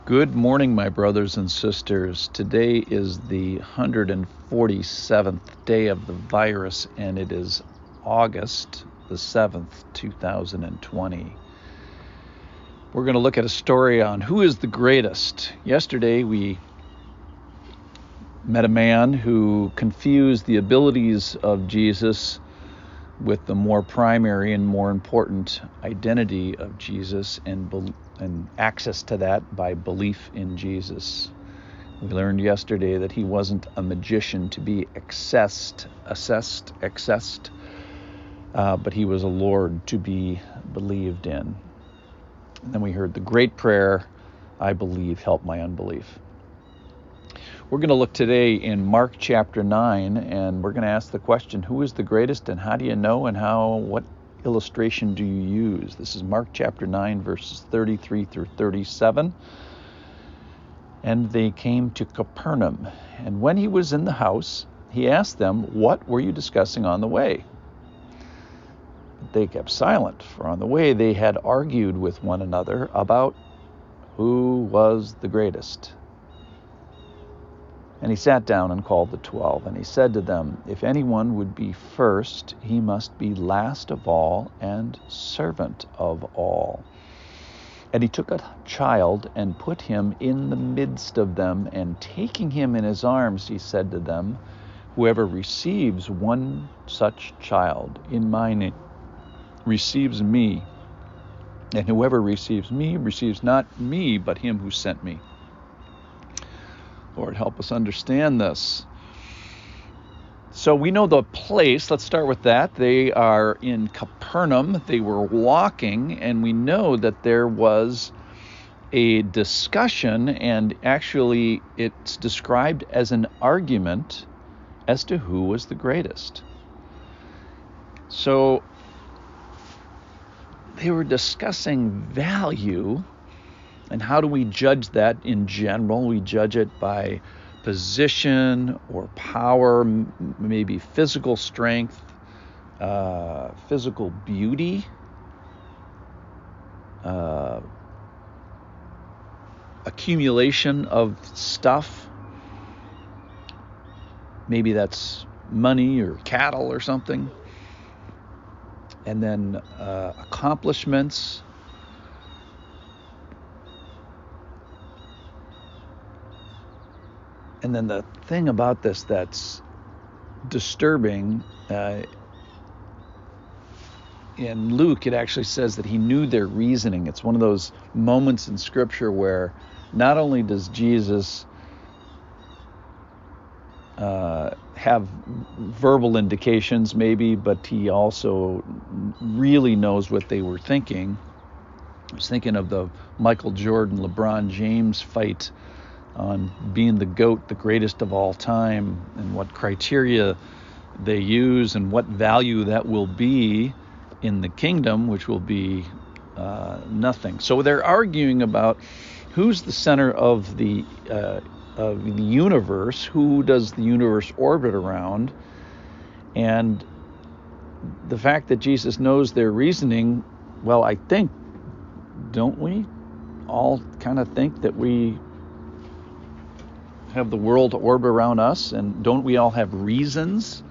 Good morning, my brothers and sisters. Today is the 147th day of the virus, and it is August the 7th, 2020. We're going to look at a story on who is the greatest. Yesterday, we met a man who confused the abilities of Jesus with the more primary and more important identity of Jesus and access to that by belief in Jesus. We learned yesterday that he wasn't a magician to be accessed, but he was a Lord to be believed in. And then we heard the great prayer, I believe, help my unbelief. We're going to look today in Mark chapter 9, and we're going to ask the question, who is the greatest and how do you know, and what illustration do you use? This is Mark chapter 9, verses 33 through 37. And they came to Capernaum, and when he was in the house, he asked them, what were you discussing on the way? They kept silent, for on the way they had argued with one another about who was the greatest. And he sat down and called the 12, and he said to them, if anyone would be first, he must be last of all and servant of all. And he took a child and put him in the midst of them, and taking him in his arms, he said to them, whoever receives one such child in my name receives me, and whoever receives me receives not me, but him who sent me. Lord, help us understand this. So we know the place. Let's start with that. They are in Capernaum. They were walking, and we know that there was a discussion, and actually it's described as an argument as to who was the greatest. So they were discussing value. And how do we judge that in general? We judge it by position or power, maybe physical strength, physical beauty, accumulation of stuff. Maybe that's money or cattle or something. And then accomplishments. And then the thing about this that's disturbing, in Luke, it actually says that he knew their reasoning. It's one of those moments in Scripture where not only does Jesus have verbal indications maybe, but he also really knows what they were thinking. I was thinking of the Michael Jordan, LeBron James fight on being the GOAT, the greatest of all time, and what criteria they use and what value that will be in the kingdom, which will be nothing. So they're arguing about who's the center of the universe, who does the universe orbit around, and the fact that Jesus knows their reasoning, well, I think, don't we all kind of think that we have the world orbit around us, and don't we all have reasons?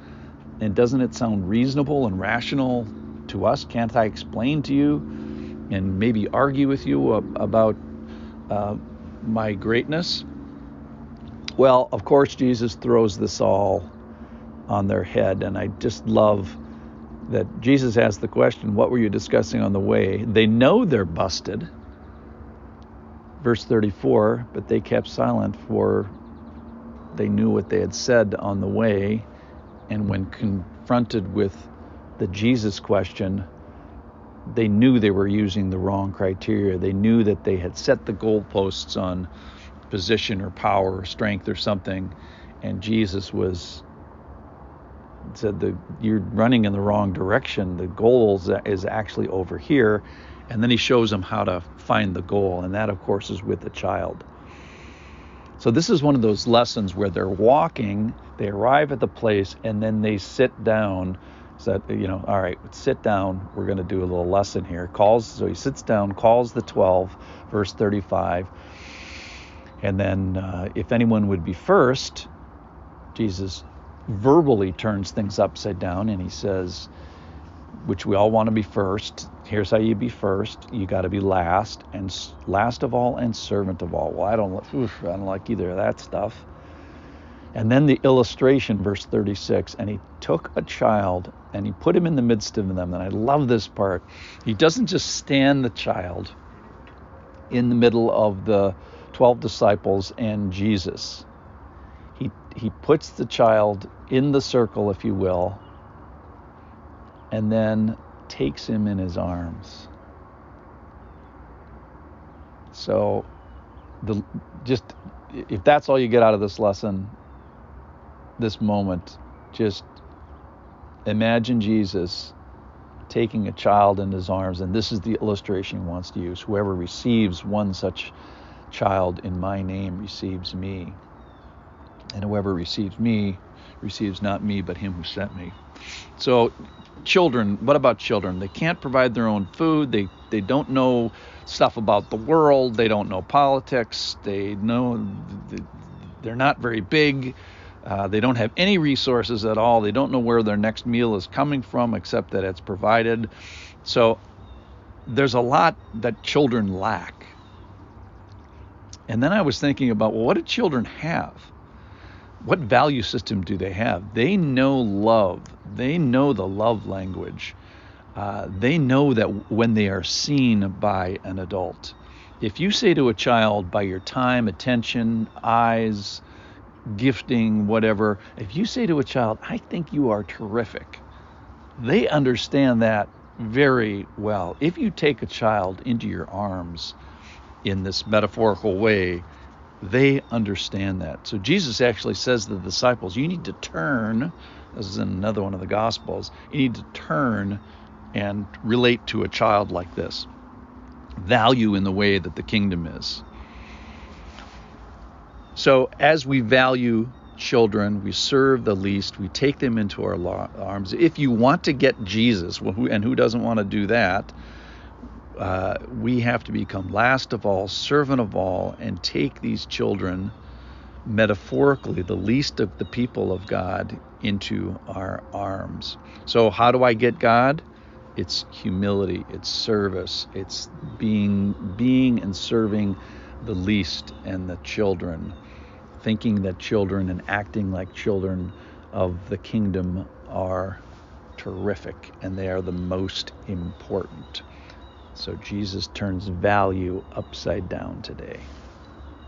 And doesn't it sound reasonable and rational to us? Can't I explain to you and maybe argue with you about my greatness? Well, of course, Jesus throws this all on their head, and I just love that Jesus asked the question, what were you discussing on the way? They know they're busted. Verse 34, but they kept silent, for they knew what they had said on the way, and when confronted with the Jesus question, they knew they were using the wrong criteria. They knew that they had set the goalposts on position or power or strength or something, and Jesus said you're running in the wrong direction. The goal is actually over here, and then he shows them how to find the goal, and that, of course, is with the child. So this is one of those lessons where they're walking, they arrive at the place, and then they sit down. So, all right, sit down. We're going to do a little lesson here. So he sits down, calls the 12, verse 35. And then if anyone would be first, Jesus verbally turns things upside down, and he says, which we all want to be first. Here's how you be first. You got to be last, and last of all and servant of all. Well, I don't like either of that stuff. And then the illustration, verse 36, and he took a child and he put him in the midst of them. And I love this part. He doesn't just stand the child in the middle of the 12 disciples and Jesus. He puts the child in the circle, if you will, and then takes him in his arms. So if that's all you get out of this lesson, this moment, just imagine Jesus taking a child in his arms, and this is the illustration he wants to use. Whoever receives one such child in my name receives me, and whoever receives me receives not me but him who sent me. So children, what about children? They can't provide their own food. They don't know stuff about the world. They don't know politics. They're not very big. They don't have any resources at all. They don't know where their next meal is coming from, except that it's provided. So there's a lot that children lack. And then I was thinking about, well, what do children have? What value system do they have? They know love. They know the love language. They know that when they are seen by an adult. If you say to a child, by your time, attention, eyes, gifting, whatever, if you say to a child, I think you are terrific, they understand that very well. If you take a child into your arms in this metaphorical way, they understand that. So Jesus actually says to the disciples, you need to turn, this is in another one of the Gospels, you need to turn and relate to a child like this. Value in the way that the kingdom is. So as we value children, we serve the least, we take them into our arms. If you want to get Jesus, and who doesn't want to do that, we have to become last of all, servant of all, and take these children, metaphorically, the least of the people of God, into our arms. So how do I get God? It's humility, it's service, it's being and serving the least and the children, thinking that children and acting like children of the kingdom are terrific, and they are the most important. So Jesus turns value upside down today.